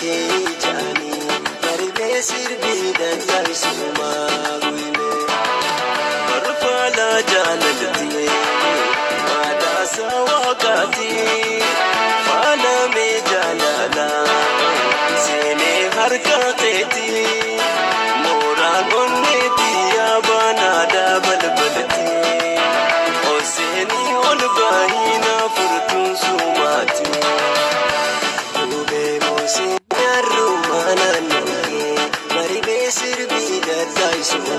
kee jaanii darbee sirbii dadhabsumaa guyyee barfaalaa jaalaltii maadaasaa waaqaatii faalamee jaalalaa seenee harka keetii mooraan onneetii yaabaanaadhaa balbaltii oseenii ol baay'inaa furtuun sumaatii. So